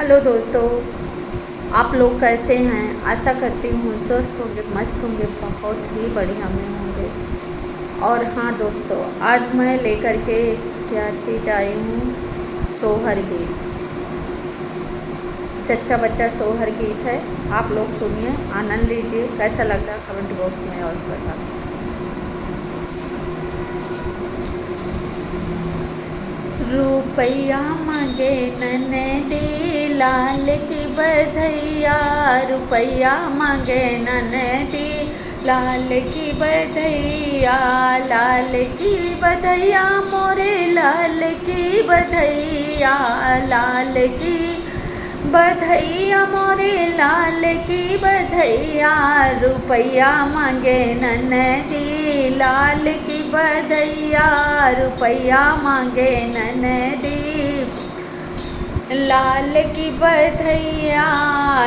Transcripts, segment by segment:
Hello दोस्तों, आप लोग कैसे हैं। आशा करती हूँ स्वस्थ होंगे, मस्त होंगे, बहुत ही बढ़िया में होंगे। और हाँ दोस्तों, आज मैं लेकर के क्या चीज़ आई हूँ, सोहर गीत। जच्चा बच्चा सोहर गीत है। आप लोग सुनिए, आनंद लीजिए। कैसा लग रहा है कमेंट बॉक्स में अवश्य बताना। रुपैया मांगे ननदी लाल की बधैया, रुपैया मांगे ननदी लाल की बधैया, लाल की बधैया मोरे लाल की बधैया, लाल की बधैया मोरे लाल की बधैया, रुपैया मांगे ननदी लाल की बधैया, रुपैया मांगे ननदी लाल की बधैया।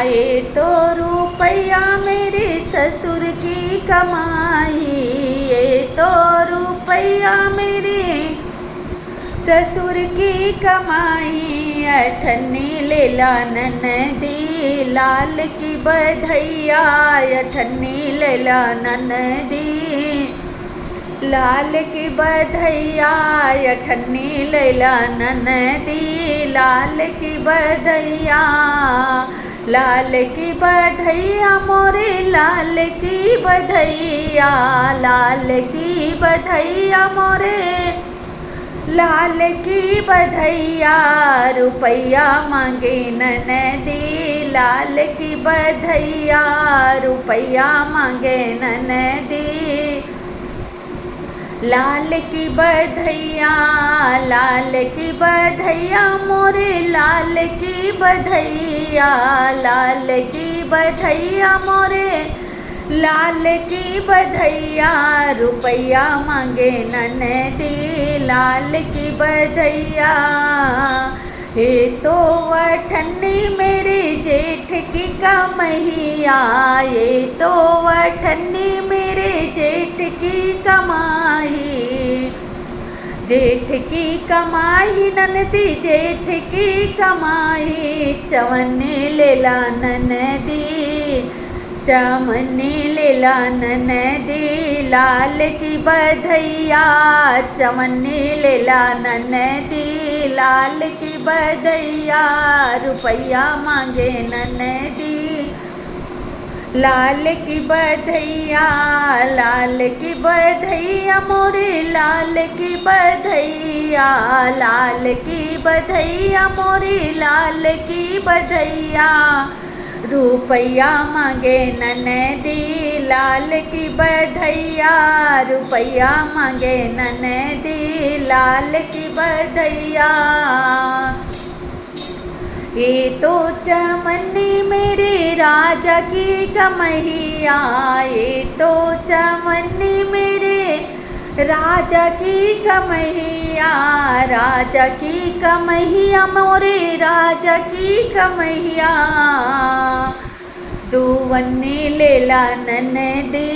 ये तो रुपैया मेरे ससुर की कमाई, ये तो रुपैया मेरे ससुर की कमाई, अठन्नी लेला ननदी लाल की बधैया, अठन्नी लेला ननदी लाल की बधैया, अठन्नी लेला ननदी लाल की बधैया, लाल की बधैया मोरे लाल की बधैया, लाल की बधैया मोरे लाल की बधैया, रुपैया मांगे ननदी लाल की बधैया, रुपैया मांगे ननदी लाल की बधैया, लाल की बधैया मोरे लाल की बधैया, लाल की बधैया मोरे लाल की बधैया, रुपैया मांगे ननदी लाल की बधैया। ये तो अठन्नी मेरे जेठ की कमैया, ये तो अठन्नी मेरे जेठ की कमाई, जेठ की कमाई ननदी जेठ की कमाई, चवन्नी लेला ननदी चमन्नी लेला ननदी लाल की बधैया, चमन्नी लेला ननदी लाल की बधैया, रुपैया मांगे ननदी लाल की बधैया, लाल की बधैया मोरे लाल की बधैया, लाल की बधैया मोरे लाल की बधैया, रुपैया मांगे ननदी लाल की बधैया, रुपैया मांगे ननदी लाल की बधैया। ये तो चमन्नी मेरे राजा की कमैया, ये तो चमन्नी मेरे राजा की कमैया, राजा की कमैया मोरे राजा की कमैया, दुवन्नी लेला ननदी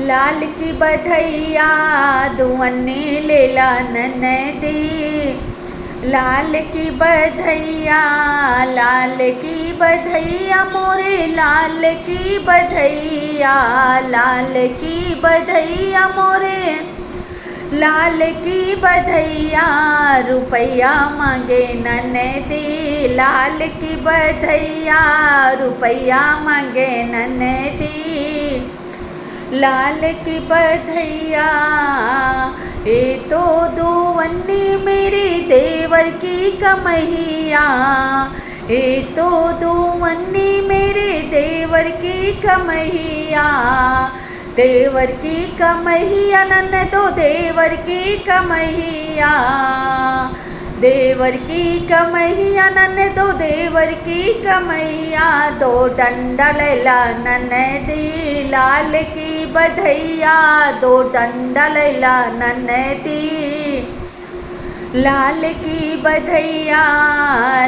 लाल की बधैया, दुवन्नी लेला ननदी लाल की बधैया, लाल की बधैया मोरे लाल की बधैया, लाल की बधैया मोरे लाल की बधैया, रुपैया मांगे ननदी लाल की बधैया, रुपैया मांगे ननदी लाल की बधैया। ये तो दुवन्नी मेरे देवर की कमैया, ये तो दुवन्नी मेरे देवर की कमैया, देवर की कमैया नन तो देवर की कमैया, देवर की कमैया नन तो देवर की कमैया, दो डंडा लैला ननदी लाल की बधैया, दो डंडा लैला ननदी लाल की बधैया,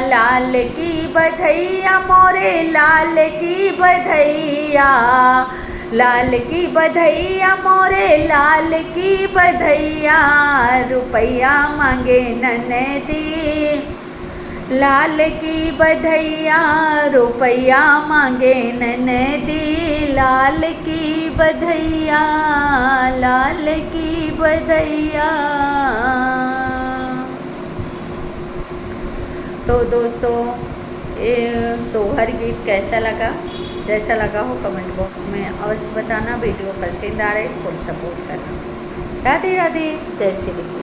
लाल की बधैया मोरे लाल की बधैया, लाल की बधैया मोरे लाल की बधैया, रुपैया मांगे ननदी लाल की बधैया रुपैया मांगे ननदी, लाल की बधैया, लाल की बधैया। तो दोस्तों ये सोहर गीत कैसा लगा, जैसा लगा हो कमेंट बॉक्स में अवश्य बताना। वीडियो पसंद आ रहे तो फुल सपोर्ट करना। राधे राधे, जय श्री कृष्ण।